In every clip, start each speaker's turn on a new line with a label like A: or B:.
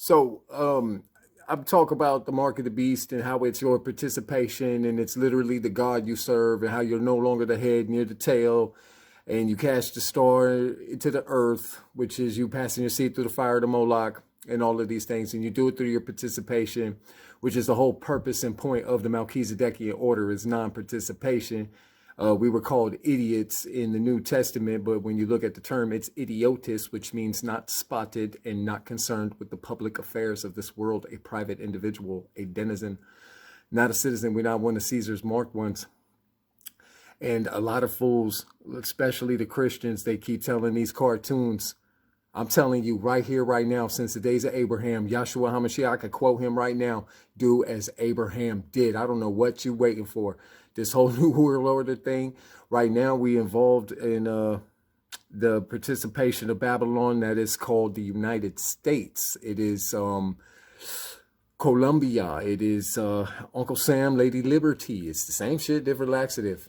A: I'm talk about the mark of the beast and how it's your participation and it's literally the God you serve and how you're no longer the head and you're the tail and you cast the star into the earth, which is you passing your seed through the fire of the Moloch and all of these things. And you do it through your participation, which is the whole purpose and point of the Melchizedekian order is non-participation. We were called idiots in the New Testament, but when you look at the term, it's idiotis, which means not spotted and not concerned with the public affairs of this world, a private individual, a denizen, not a citizen. We're not one of Caesar's marked ones. And a lot of fools, especially the Christians, they keep telling these cartoons. I'm telling you right here, right now, since the days of Abraham, Yahshua HaMashiach, I could quote him right now, do as Abraham did. I don't know what you're waiting for. This whole New World Order thing. Right now, we involved in the participation of Babylon that is called the United States. It is Colombia. It is Uncle Sam, Lady Liberty. It's the same shit, different laxative.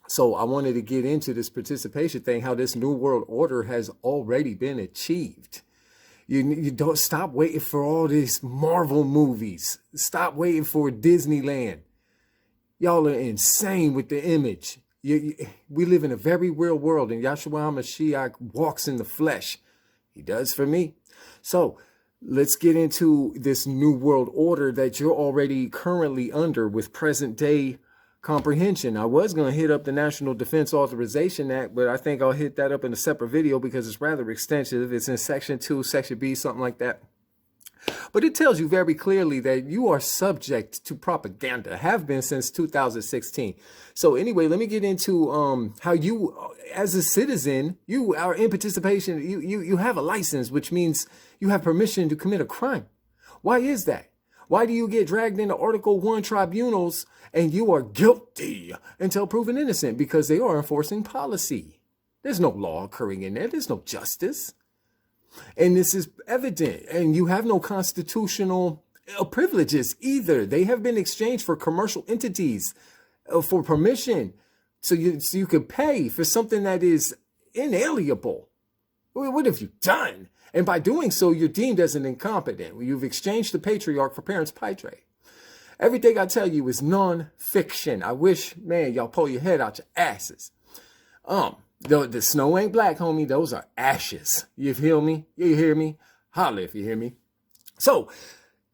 A: So I wanted to get into this participation thing, how this New World Order has already been achieved. You don't stop waiting for all these Marvel movies. Stop waiting for Disneyland. Y'all are insane with the image. We live in a very real world, and Yahshua HaMashiach walks in the flesh. He does for me. So let's get into this New World Order that you're already currently under with present day comprehension. I was going to hit up the National Defense Authorization Act, but I think I'll hit that up in a separate video because it's rather extensive. It's in Section 2, Section B, something like that. But it tells you very clearly that you are subject to propaganda, have been since 2016. So anyway, let me get into how you, as a citizen, you are in participation. You have a license, which means you have permission to commit a crime. Why is that? Why do you get dragged into Article 1 tribunals and you are guilty until proven innocent? Because they are enforcing policy. There's no law occurring in there. There's no justice. And this is evident. And you have no constitutional privileges either. They have been exchanged for commercial entities for permission. So you could pay for something that is inalienable. What have you done? And by doing so, you're deemed as an incompetent. You've exchanged the patriarch for parents patriae. Everything I tell you is non-fiction. I wish, man, y'all pull your head out your asses. The snow ain't black, homie. Those are ashes. You feel me? You hear me? Holla if you hear me. So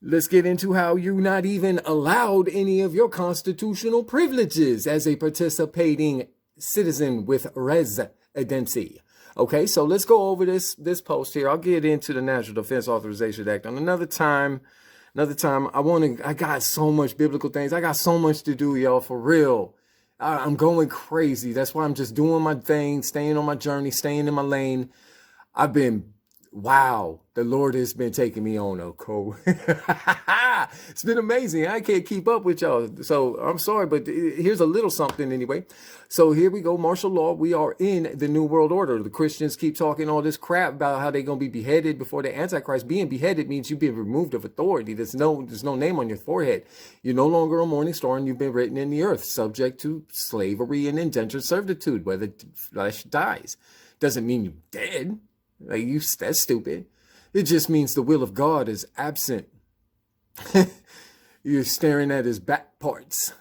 A: let's get into how you're not even allowed any of your constitutional privileges as a participating citizen with residency. Okay, so let's go over this post here. I'll get into the National Defense Authorization Act on another time. I got so much biblical things. I got so much to do, y'all, for real. I'm going crazy. That's why I'm just doing my thing, staying on my journey, staying in my lane. Wow, the Lord has been taking me on a cold. It's been amazing. I can't keep up with y'all. So I'm sorry, but here's a little something anyway. So here we go. Martial law. We are in the New World Order. The Christians keep talking all this crap about how they're going to be beheaded before the Antichrist. Being beheaded means you've been removed of authority. There's no name on your forehead. You're no longer a morning star and you've been written in the earth, subject to slavery and indentured servitude, where the flesh dies. Doesn't mean you're dead. That's stupid. It just means the will of God is absent. You're staring at his back parts.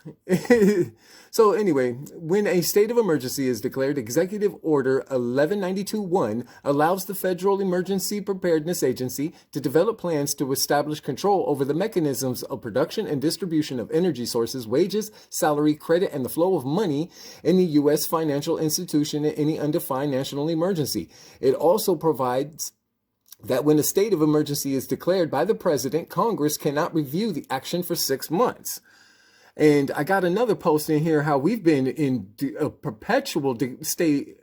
A: So anyway, when a state of emergency is declared, Executive Order 1192-1 allows the Federal Emergency Preparedness Agency to develop plans to establish control over the mechanisms of production and distribution of energy sources, wages, salary, credit, and the flow of money in the U.S. financial institution in any undefined national emergency. It also provides that when a state of emergency is declared by the president, Congress cannot review the action for 6 months. And I got another post in here how we've been in a perpetual state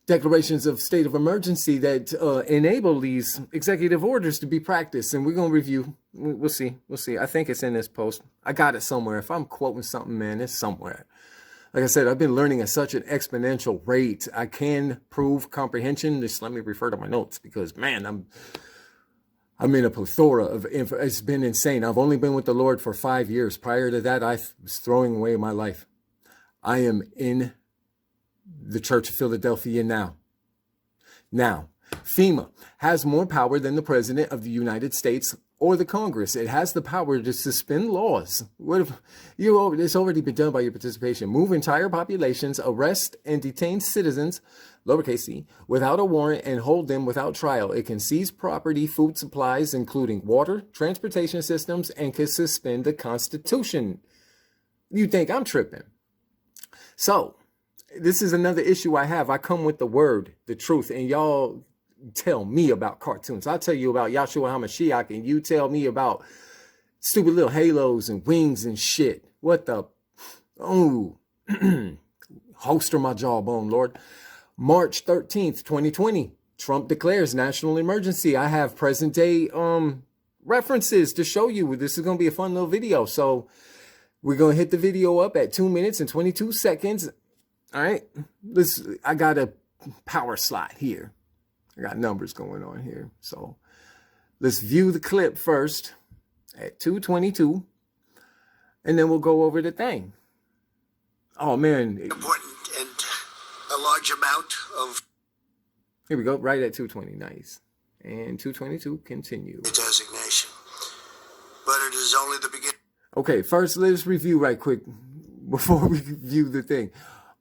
A: declarations of state of emergency that enable these executive orders to be practiced. And we're going to review. We'll see. I think it's in this post. I got it somewhere. If I'm quoting something, man, it's somewhere. Like I said, I've been learning at such an exponential rate. I can prove comprehension. Just let me refer to my notes because, man, I'm in a plethora of info. It's been insane. I've only been with the Lord for 5 years. Prior to that, I was throwing away my life. I am in the Church of Philadelphia now. Now, FEMA has more power than the President of the United States or the Congress. It has the power to suspend laws. What if it's already been done by your participation? Move entire populations, arrest and detain citizens, lowercase c, without a warrant and hold them without trial. It can seize property, food supplies, including water, transportation systems, and can suspend the Constitution. You think I'm tripping? So, this is another issue I have. I come with the word, the truth, and y'all tell me about cartoons. I'll tell you about Yahshua HaMashiach, and you tell me about stupid little halos and wings and shit. What the? Oh, holster my jawbone, Lord. March 13th, 2020, Trump declares national emergency. I have present day references to show you. This is going to be a fun little video. So we're going to hit the video up at 2 minutes and 22 seconds. All right. I got a power slide here. I got numbers going on here. So let's view the clip first at 2:22, and then we'll go over the thing. Oh, man.
B: Important and a large amount of...
A: Here we go, right at 2:20. Nice. And 2:22, continue.
B: ...designation. But it is only the beginning.
A: Okay, first let's review right quick before we view the thing.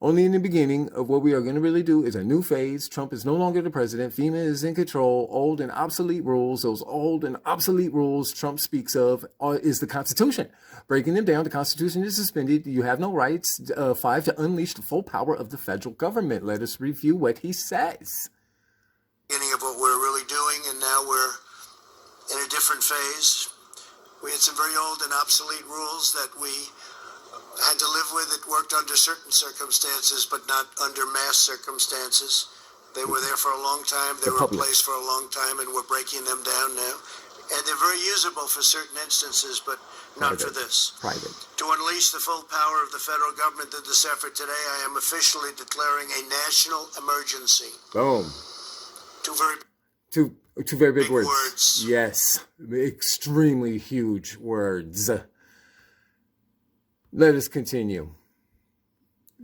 A: Only in the beginning of what we are going to really do is a new phase. Trump is no longer the president. FEMA is in control. Old and obsolete rules. Those old and obsolete rules Trump speaks of is the Constitution. Breaking them down, the Constitution is suspended. You have no rights. 5, to unleash the full power of the federal government. Let us review what he says.
B: Beginning of what we're really doing, and now we're in a different phase. We had some very old and obsolete rules that we had to live with. It worked under certain circumstances, but not under mass circumstances. They were there for a long time. They were in place for a long time, and we're breaking them down now. And they're very usable for certain instances, but not for this.
A: Private.
B: To unleash the full power of the federal government in this effort today, I am officially declaring a national emergency.
A: Boom. Two very big words. Yes. Extremely huge words. Let us continue.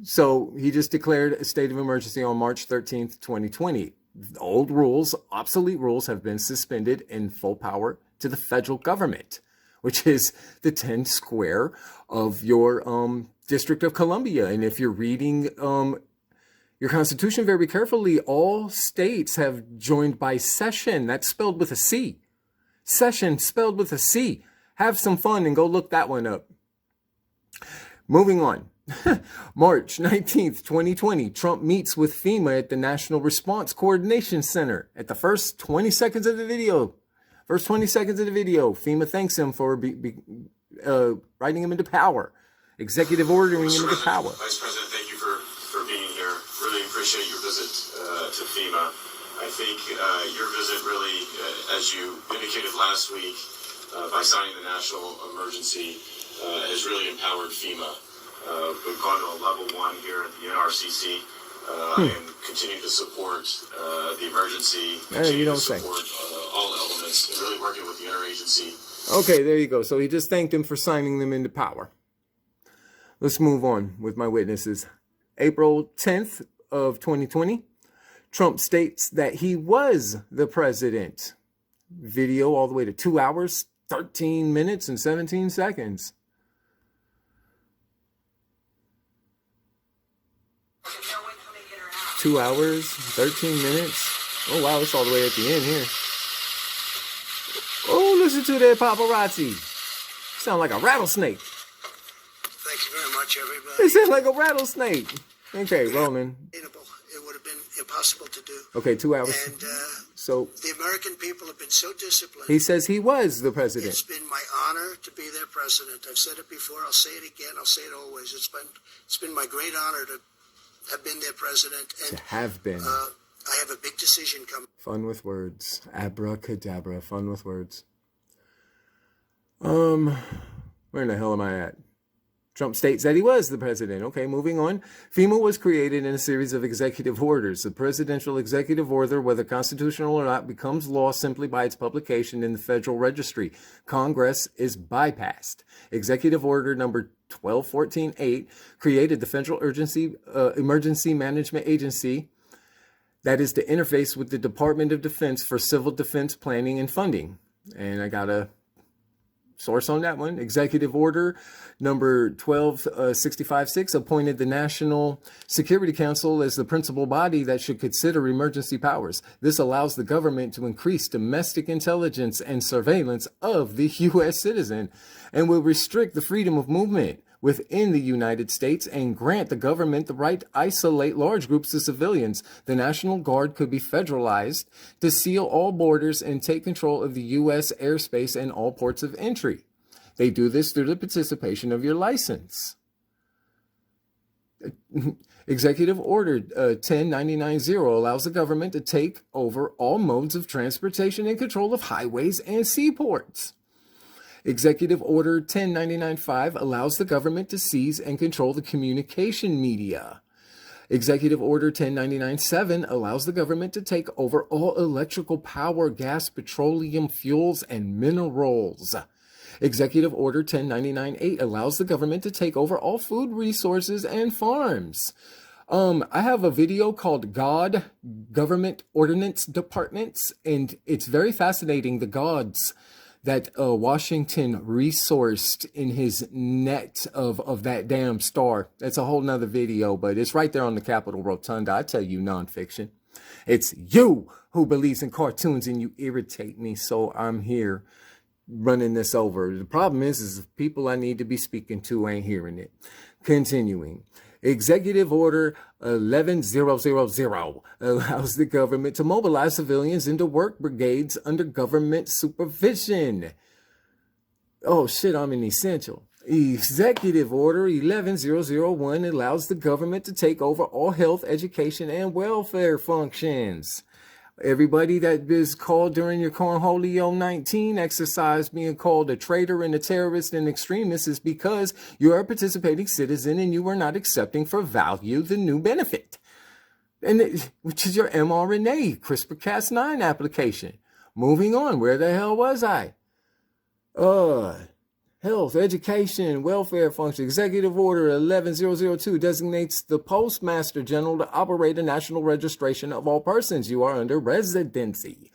A: So he just declared a state of emergency on March 13th, 2020. The old rules, obsolete rules, have been suspended in full power to the federal government, which is the 10 square of your District of Columbia. And if you're reading your Constitution very carefully, all states have joined by session. That's spelled with a C. Session spelled with a C. Have some fun and go look that one up. Moving on. March 19th, 2020, Trump meets with FEMA at the National Response Coordination Center. At the first 20 seconds of the video, FEMA thanks him for writing him into power, executive ordering him into power.
C: Vice President, thank you for being here. Really appreciate your visit to FEMA. I think your visit really, as you indicated last week, by signing the national emergency, has really empowered FEMA. We've gone to a level 1 here at the NRCC and continue to support the emergency.
A: You don't say.
C: Support all elements and really working with the interagency.
A: Okay, there you go. So he just thanked him for signing them into power. Let's move on with my witnesses. April 10th of 2020, Trump states that he was the president. Video all the way to 2 hours, 13 minutes, and 17 seconds. 2 hours, 13 minutes. Oh, wow, it's all the way at the end here. Oh, listen to that paparazzi. Sound like a rattlesnake.
B: Thank you very much, everybody.
A: It sounds like a rattlesnake. Okay, Roman.
B: It would have been impossible to do.
A: Okay, 2 hours.
B: And
A: so
B: the American people have been so disciplined.
A: He says he was the president.
B: It's been my honor to be their president. I've said it before. I'll say it again. I'll say it always. It's been my great honor to have been their president. And
A: to have been.
B: I have a big decision coming.
A: Fun with words. Abracadabra. Fun with words. Where in the hell am I at? Trump states that he was the president. Okay, moving on. FEMA was created in a series of executive orders. The presidential executive order, whether constitutional or not, becomes law simply by its publication in the Federal Registry. Congress is bypassed. Executive Order number 1214-8 created the Federal Emergency Management Agency. That is to interface with the Department of Defense for civil defense planning and funding. And I got a source on that one. Executive Order number 12656 appointed the National Security Council as the principal body that should consider emergency powers. This allows the government to increase domestic intelligence and surveillance of the U.S. citizen and will restrict the freedom of movement within the United States and grant the government the right to isolate large groups of civilians. The National Guard could be federalized to seal all borders and take control of the U.S. airspace and all ports of entry. They do this through the participation of your license. Executive Order 10990 allows the government to take over all modes of transportation and control of highways and seaports. Executive Order 10995 allows the government to seize and control the communication media. Executive Order 10997 allows the government to take over all electrical power, gas, petroleum, fuels, and minerals. Executive Order 10998 allows the government to take over all food resources and farms. I have a video called God, Government Ordinance Departments, and it's very fascinating, the gods that Washington resourced in his net of that damn star. That's a whole nother video, but it's right there on the Capitol Rotunda. I tell you nonfiction. It's you who believes in cartoons and you irritate me, so I'm here running this over. The problem is the people I need to be speaking to ain't hearing it. Continuing. Executive Order 11000 allows the government to mobilize civilians into work brigades under government supervision. Oh shit, I'm an essential. Executive Order 11001 allows the government to take over all health, education, and welfare functions. Everybody that is called during your Cornholio 19 exercise being called a traitor and a terrorist and extremist is because you are a participating citizen and you are not accepting for value the new benefit, which is your mRNA CRISPR-Cas9 application. Moving on, where the hell was I? Health, education, welfare function. Executive Order 11002 designates the Postmaster General to operate a national registration of all persons. You are under residency.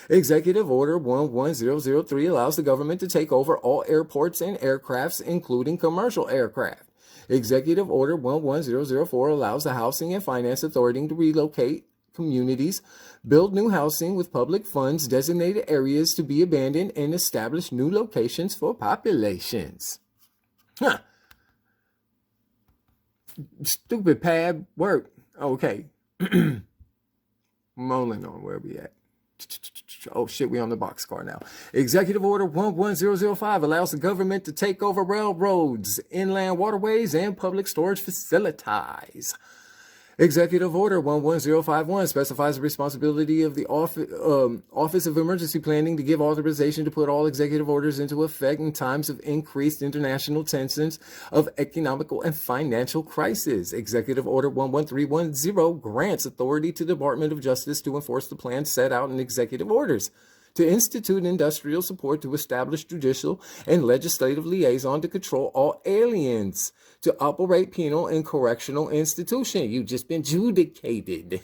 A: Executive Order 11003 allows the government to take over all airports and aircrafts, including commercial aircraft. Executive Order 11004 allows the Housing and Finance Authority to relocate communities, build new housing with public funds, designated areas to be abandoned, and establish new locations for populations. Huh. Stupid pad work. Okay. Rolling on where we at. Oh shit, we on the boxcar now. Executive Order 11005 allows the government to take over railroads, inland waterways, and public storage facilities. Executive Order 11051 specifies the responsibility of the Office of Emergency Planning to give authorization to put all executive orders into effect in times of increased international tensions of economical and financial crisis. Executive Order 11310 grants authority to the Department of Justice to enforce the plans set out in executive orders, to institute industrial support, to establish judicial and legislative liaison to control all aliens, to operate penal and correctional institution. You've just been judicated.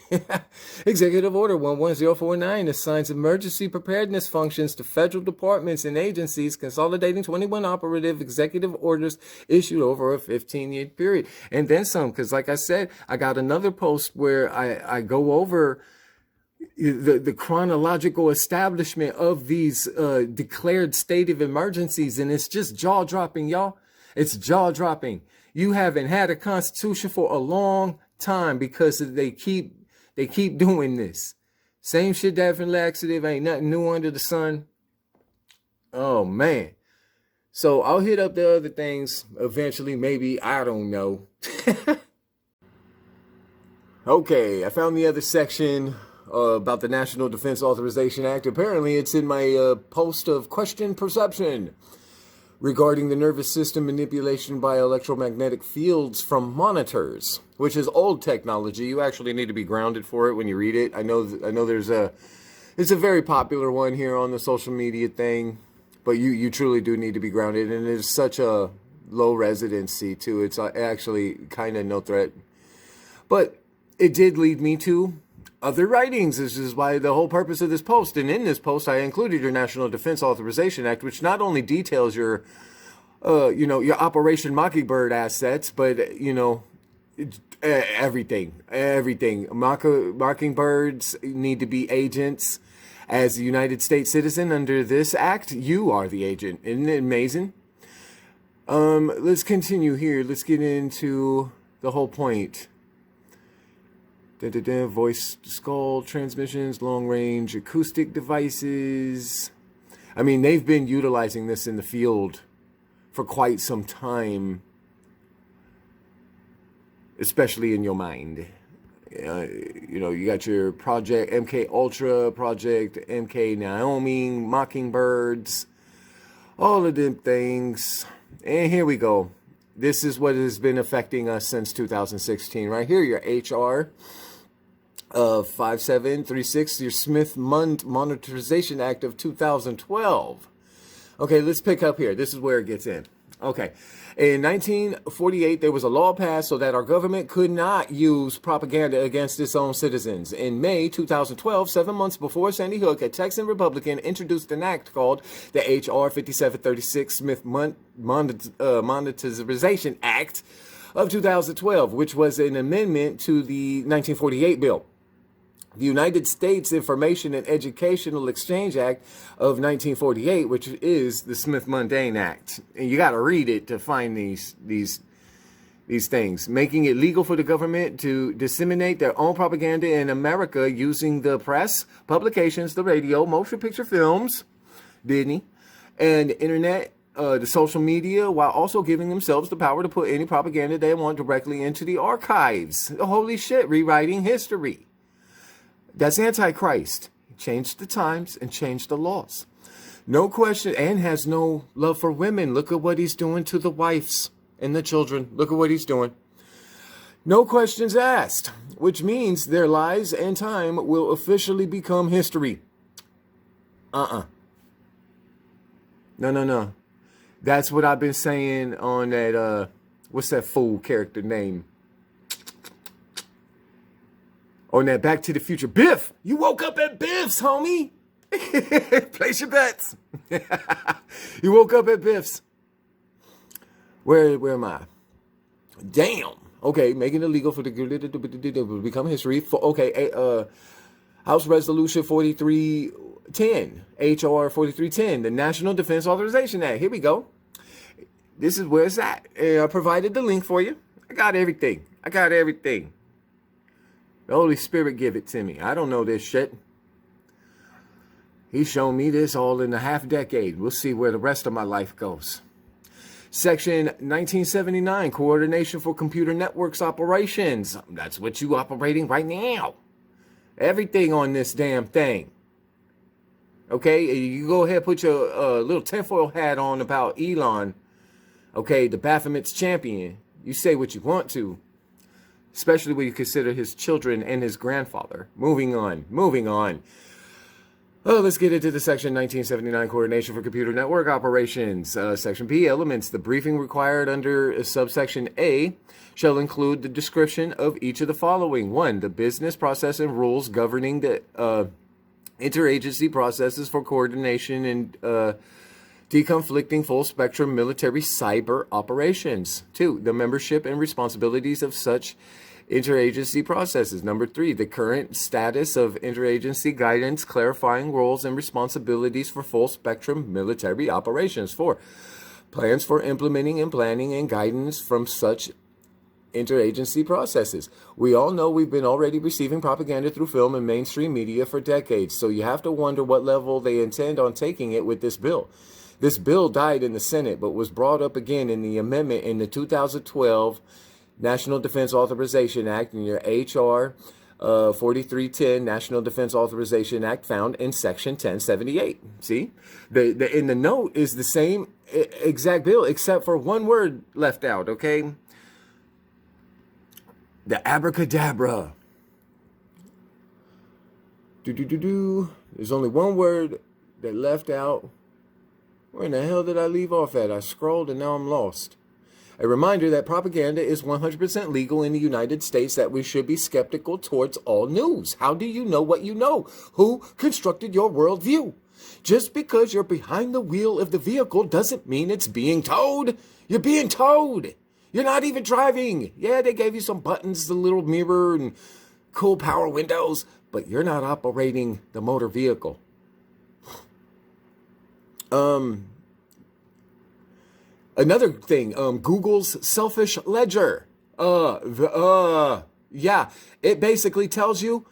A: Executive Order 11049 assigns emergency preparedness functions to federal departments and agencies, consolidating 21 operative executive orders issued over a 15-year period. And then some, because like I said, I got another post where I go over the chronological establishment of these declared state of emergencies, and it's just jaw-dropping, y'all. It's jaw-dropping. You haven't had a constitution for a long time because they keep doing this. Same shit, different laxative, ain't nothing new under the sun. Oh, man. So I'll hit up the other things eventually, maybe, I don't know. Okay, I found the other section about the National Defense Authorization Act. Apparently, it's in my post of question perception regarding the nervous system manipulation by electromagnetic fields from monitors, which is old technology. You actually need to be grounded for it when you read it. I know it's a very popular one here on the social media thing, but you truly do need to be grounded, and it's such a low residency too. It's actually kind of no threat. But it did lead me to other writings. This is why the whole purpose of this post. And in this post, I included your National Defense Authorization Act, which not only details your, your Operation Mockingbird assets, but, everything. Mockingbirds need to be agents. As a United States citizen under this act, you are the agent. Isn't it amazing? Let's continue here. Let's get into the whole point. Voice skull transmissions, long range acoustic devices. I mean, they've been utilizing this in the field for quite some time, especially in your mind. You got your Project MK Ultra, Project MK Naomi, Mockingbirds, all of them things. And here we go. This is what has been affecting us since 2016. Right here, your HR 5736, your Smith-Mundt Monetization Act of 2012. Okay, let's pick up here. This is where it gets in. Okay. In 1948, there was a law passed so that our government could not use propaganda against its own citizens. In May 2012, 7 months before Sandy Hook, a Texan Republican introduced an act called the H.R. 5736 Smith-Mundt Monetization Act of 2012, which was an amendment to the 1948 bill. The United States Information and Educational Exchange Act of 1948, which is the Smith-Mundt Act. And you got to read it to find these things. Making it legal for the government to disseminate their own propaganda in America using the press, publications, the radio, motion picture films, Disney, and the internet, the social media, while also giving themselves the power to put any propaganda they want directly into the archives. Holy shit, rewriting history. That's Antichrist. He changed the times and changed the laws. No question, and has no love for women. Look at what he's doing to the wives and the children. Look at what he's doing. No questions asked, which means their lives and time will officially become history. No. That's what I've been saying on that, what's that fool character name? On that Back to the Future. Biff! You woke up at Biff's, homie! Place your bets. You woke up at Biff's. Where am I? Damn. Okay, making it illegal for the to become history. House Resolution 4310. H.R. 4310. The National Defense Authorization Act. Here we go. This is where it's at. I provided the link for you. I got everything. The Holy Spirit give it to me. I don't know this shit. He's shown me this all in a half decade. We'll see where the rest of my life goes. Section 1979, Coordination for Computer Networks Operations. That's what you operating right now. Everything on this damn thing. Okay, you go ahead and put your little tinfoil hat on about Elon. Okay, the Baphomet's champion. You say what you want to. Especially when you consider his children and his grandfather. Moving on. Oh, let's get into the Section 1979 Coordination for Computer Network Operations. Section B, elements. The briefing required under subsection A shall include the description of each of the following. 1. The business process and rules governing the interagency processes for coordination and deconflicting full-spectrum military cyber operations. 2. The membership and responsibilities of such interagency processes. Number 3. The current status of interagency guidance clarifying roles and responsibilities for full-spectrum military operations. 4. Plans for implementing and planning and guidance from such interagency processes. We all know we've been already receiving propaganda through film and mainstream media for decades, so you have to wonder what level they intend on taking it with this bill. This bill died in the Senate, but was brought up again in the amendment in the 2012 National Defense Authorization Act, and your H.R. 4310 National Defense Authorization Act found in Section 1078. See? In the note is the same exact bill, except for one word left out, okay? The abracadabra. There's only one word that left out. Where in the hell did I leave off at? I scrolled and now I'm lost. A reminder that propaganda is 100% legal in the United States, that we should be skeptical towards all news. How do you know what you know? Who constructed your worldview? Just because you're behind the wheel of the vehicle doesn't mean it's being towed. You're being towed. You're not even driving. Yeah, they gave you some buttons, the little mirror, and cool power windows, but you're not operating the motor vehicle. Another thing, Google's selfish ledger. Yeah, it basically tells you,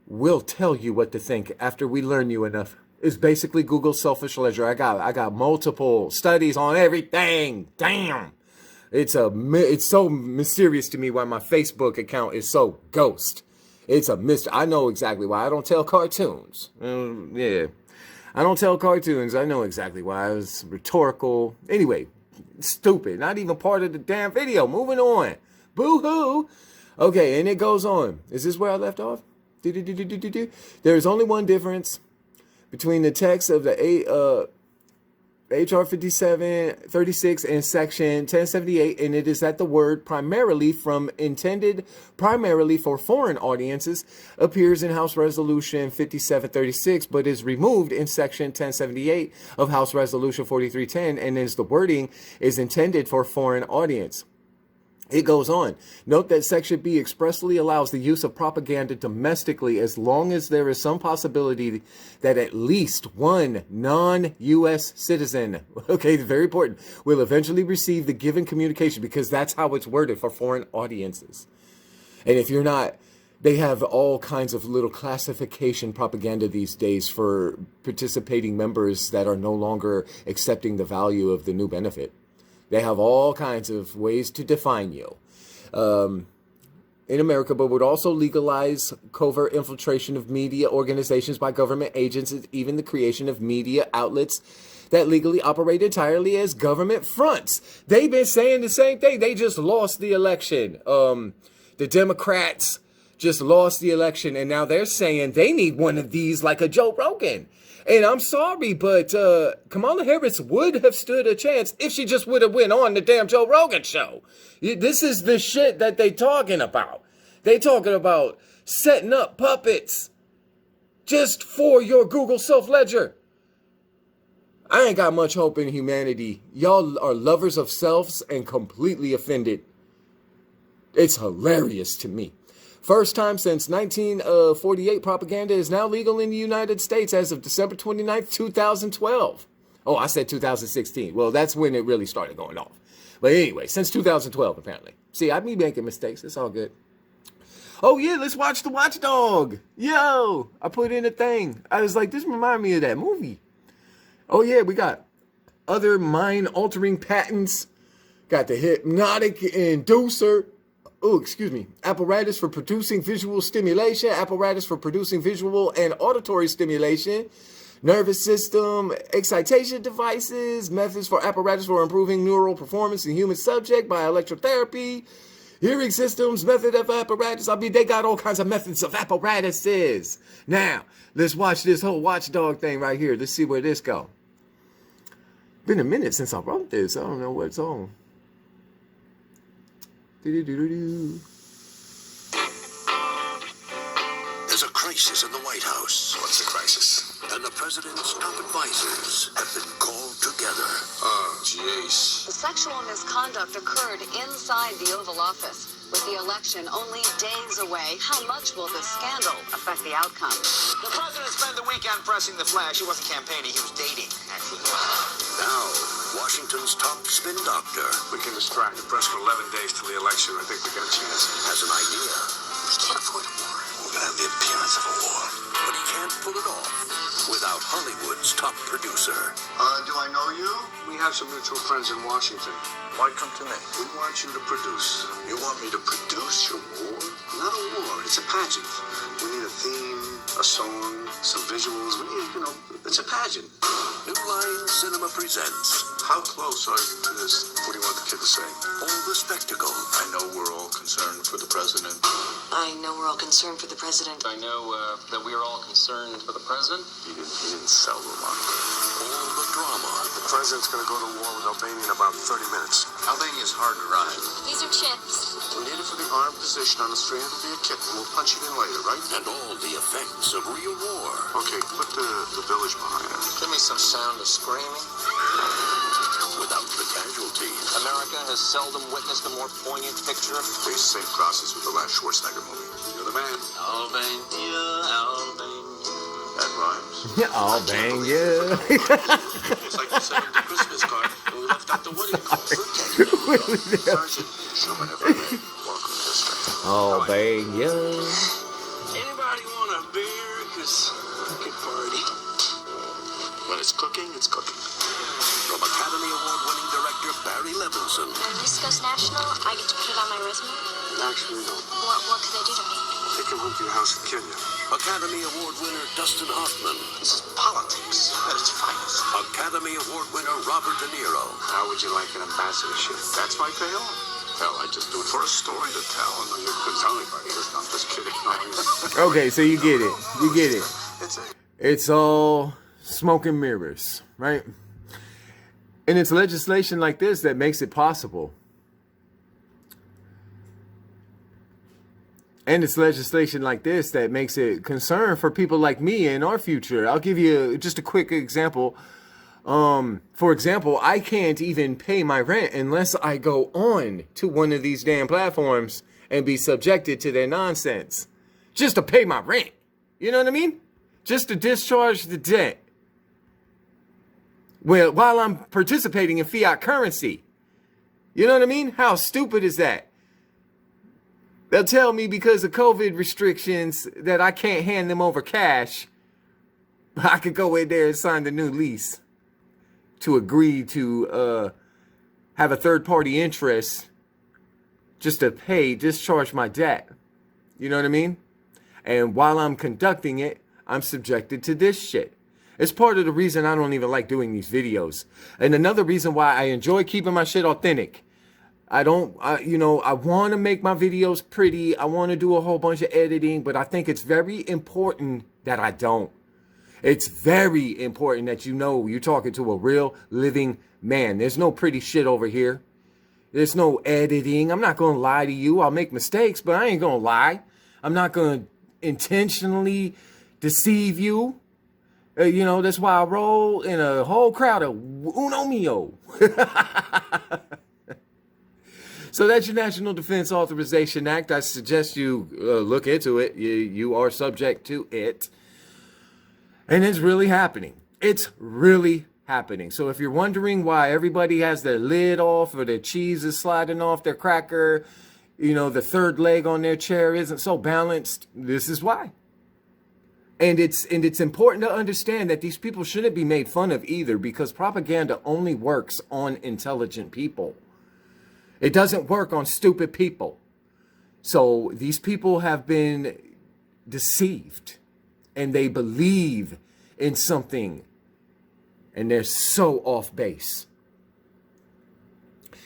A: we'll tell you what to think after we learn you enough. It's basically Google's selfish ledger. I got multiple studies on everything. Damn. It's so mysterious to me why my Facebook account is so ghost. It's a mystery. I know exactly why I don't tell cartoons. Yeah. I don't tell cartoons. I know exactly why. It was rhetorical. Anyway, stupid. Not even part of the damn video. Moving on. Boo-hoo. Okay, and it goes on. Is this where I left off? There's only one difference between the text of the HR 5736 and Section 1078, and it is that the word intended primarily for foreign audiences appears in House Resolution 5736, but is removed in Section 1078 of House Resolution 4310, and the wording is intended for foreign audience. It goes on. Note that Section B expressly allows the use of propaganda domestically as long as there is some possibility that at least one non-U.S. citizen, okay, very important, will eventually receive the given communication, because that's how it's worded for foreign audiences. And if you're not, they have all kinds of little classification propaganda these days for participating members that are no longer accepting the value of the new benefit. They have all kinds of ways to define you in America, but would also legalize covert infiltration of media organizations by government agents, and even the creation of media outlets that legally operate entirely as government fronts. They've been saying the same thing. They just lost the election. The Democrats just lost the election, and now they're saying they need one of these like a Joe Rogan. And I'm sorry, but Kamala Harris would have stood a chance if she just would have went on the damn Joe Rogan show. This is the shit that they talking about. They talking about setting up puppets just for your Google self-ledger. I ain't got much hope in humanity. Y'all are lovers of selves and completely offended. It's hilarious to me. First time since 1948, propaganda is now legal in the United States as of December 29th, 2012. Oh, I said 2016. Well, that's when it really started going off. But anyway, since 2012, apparently. See, I be making mistakes. It's all good. Oh, yeah, let's watch The Watchdog. Yo, I put in a thing. I was like, this reminds me of that movie. Oh, yeah, we got other mind-altering patents. Got the hypnotic inducer. Oh, excuse me. Apparatus for producing visual stimulation. Apparatus for producing visual and auditory stimulation. Nervous system excitation devices. Methods for apparatus for improving neural performance in human subject by electrotherapy. Hearing systems, method of apparatus. I mean, they got all kinds of methods of apparatuses. Now, let's watch this whole Watchdog thing right here. Let's see where this go. Been a minute since I wrote this. I don't know what's on.
D: There's a crisis in the White House.
C: What's the crisis?
D: And the president's top advisors have been called together.
C: Oh, jeez.
E: The sexual misconduct occurred inside the Oval Office. With the election only days away, how much will this scandal affect the outcome?
F: The president spent the weekend pressing the flash. He wasn't campaigning, he was dating, actually.
D: Now, Washington's top spin doctor
C: We can distract the press for 11 days till the election. I think we got a chance.
D: has an idea.
F: We can't afford a war.
D: We're gonna have the appearance of a war. But he can't pull it off without Hollywood's top producer.
B: Do I know you?
C: We have some mutual friends in Washington.
D: Why come to me?
C: We want you to produce.
D: You want me to produce your war?
C: Not a war. It's a pageant. We need a theme, a song, some visuals. We need, it's a pageant.
D: New Line Cinema presents
G: How close are you to this? What do you want the kid to say?
D: All the spectacle.
G: I know we're all concerned for the president.
E: I know we're all concerned for the president.
H: I know that we are all concerned for the president.
G: He didn't sell the line.
D: All the drama.
G: The president's going to go to war with Albania in about 30 minutes.
F: Albania's hard to ride.
I: These are chips.
G: We need it for the armed position on the street. It'll be a kitten. We'll punch it in later, right?
D: And all the effects of real war.
G: Okay, put the village behind us.
F: Give me some sound of screaming.
D: Without the casualties.
F: America has seldom witnessed a more poignant picture of
G: They same process with the last Schwarzenegger movie. You're the man.
F: Albania, Albania.
G: That rhymes.
A: Oh, bang, yeah.
G: It's like you said on the Christmas card, and we left out the what do you call it? Sergeant Schumann, everybody. Welcome to this thing.
A: Oh, bang, yeah.
G: Anybody want a beer? Because I can party. When it's cooking, it's cooking.
D: From Academy Award-winning director Barry Levinson.
I: When this goes national, I get to put it on my resume.
G: Actually, no.
I: What could they do to me?
G: They can move to your house and kill you.
D: Academy Award winner Dustin Hoffman.
F: This is politics at its finest.
D: Academy Award winner Robert De Niro.
G: How would you like an ambassadorship? That's my payoff. Hell, I just do it for a story to tell. And you couldn't tell anybody. Listen, I'm just kidding.
A: Okay, so you get it. You get it.
G: It's a...
A: It's all smoke and mirrors, right? And it's legislation like this that makes it possible. And it's legislation like this that makes it concern for people like me in our future. I'll give you just a quick example. For example, I can't even pay my rent unless I go on to one of these damn platforms and be subjected to their nonsense. Just to pay my rent. You know what I mean? Just to discharge the debt. Well, while I'm participating in fiat currency. You know what I mean? How stupid is that? They'll tell me because of COVID restrictions that I can't hand them over cash. But I could go in there and sign the new lease to agree to have a third-party interest just to discharge my debt. You know what I mean? And while I'm conducting it, I'm subjected to this shit. It's part of the reason I don't even like doing these videos. And another reason why I enjoy keeping my shit authentic. I want to make my videos pretty. I want to do a whole bunch of editing, but I think it's very important that I don't. It's very important that you know you're talking to a real living man. There's no pretty shit over here. There's no editing. I'm not going to lie to you. I'll make mistakes, but I ain't going to lie. I'm not going to intentionally deceive you. That's why I roll in a whole crowd of uno mio. So that's your National Defense Authorization Act. I suggest you look into it. You are subject to it. And it's really happening. It's really happening. So if you're wondering why everybody has their lid off or their cheese is sliding off their cracker, the third leg on their chair isn't so balanced, this is why. And it's important to understand that these people shouldn't be made fun of either, because propaganda only works on intelligent people. It doesn't work on stupid people. So these people have been deceived and they believe in something and they're so off base.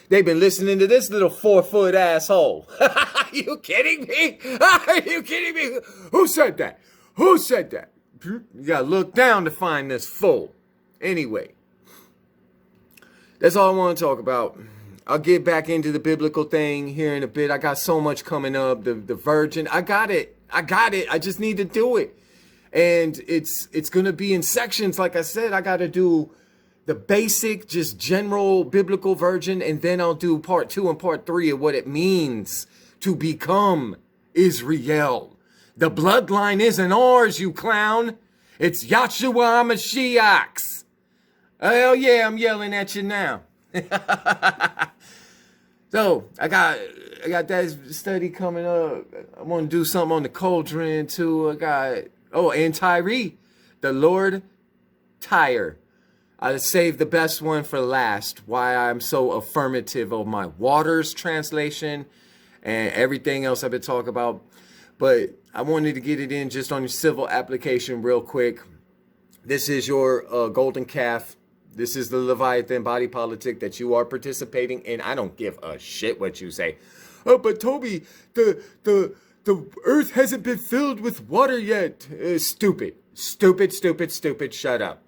A: They've been listening to this little 4-foot asshole. Are you kidding me? Are you kidding me? Who said that? Who said that? You gotta look down to find this fool. Anyway, that's all I want to talk about. I'll get back into the biblical thing here in a bit. I got so much coming up. The virgin. I got it. I just need to do it. And it's going to be in sections. Like I said, I got to do the basic, just general biblical virgin. And then I'll do part 2 and part 3 of what it means to become Israel. The bloodline isn't ours, you clown. It's Yahshua Mashiach's. Hell yeah, I'm yelling at you now. So I got that study coming up. I want to do something on the cauldron too. And Tyree, the Lord Tyre. I saved the best one for last. Why I'm so affirmative of my Waters translation and everything else I've been talking about. But I wanted to get it in just on your civil application real quick. This is your golden calf. This is the Leviathan body politic that you are participating in. I don't give a shit what you say. Oh, but Toby, the earth hasn't been filled with water yet. Stupid. Stupid, stupid, stupid. Shut up.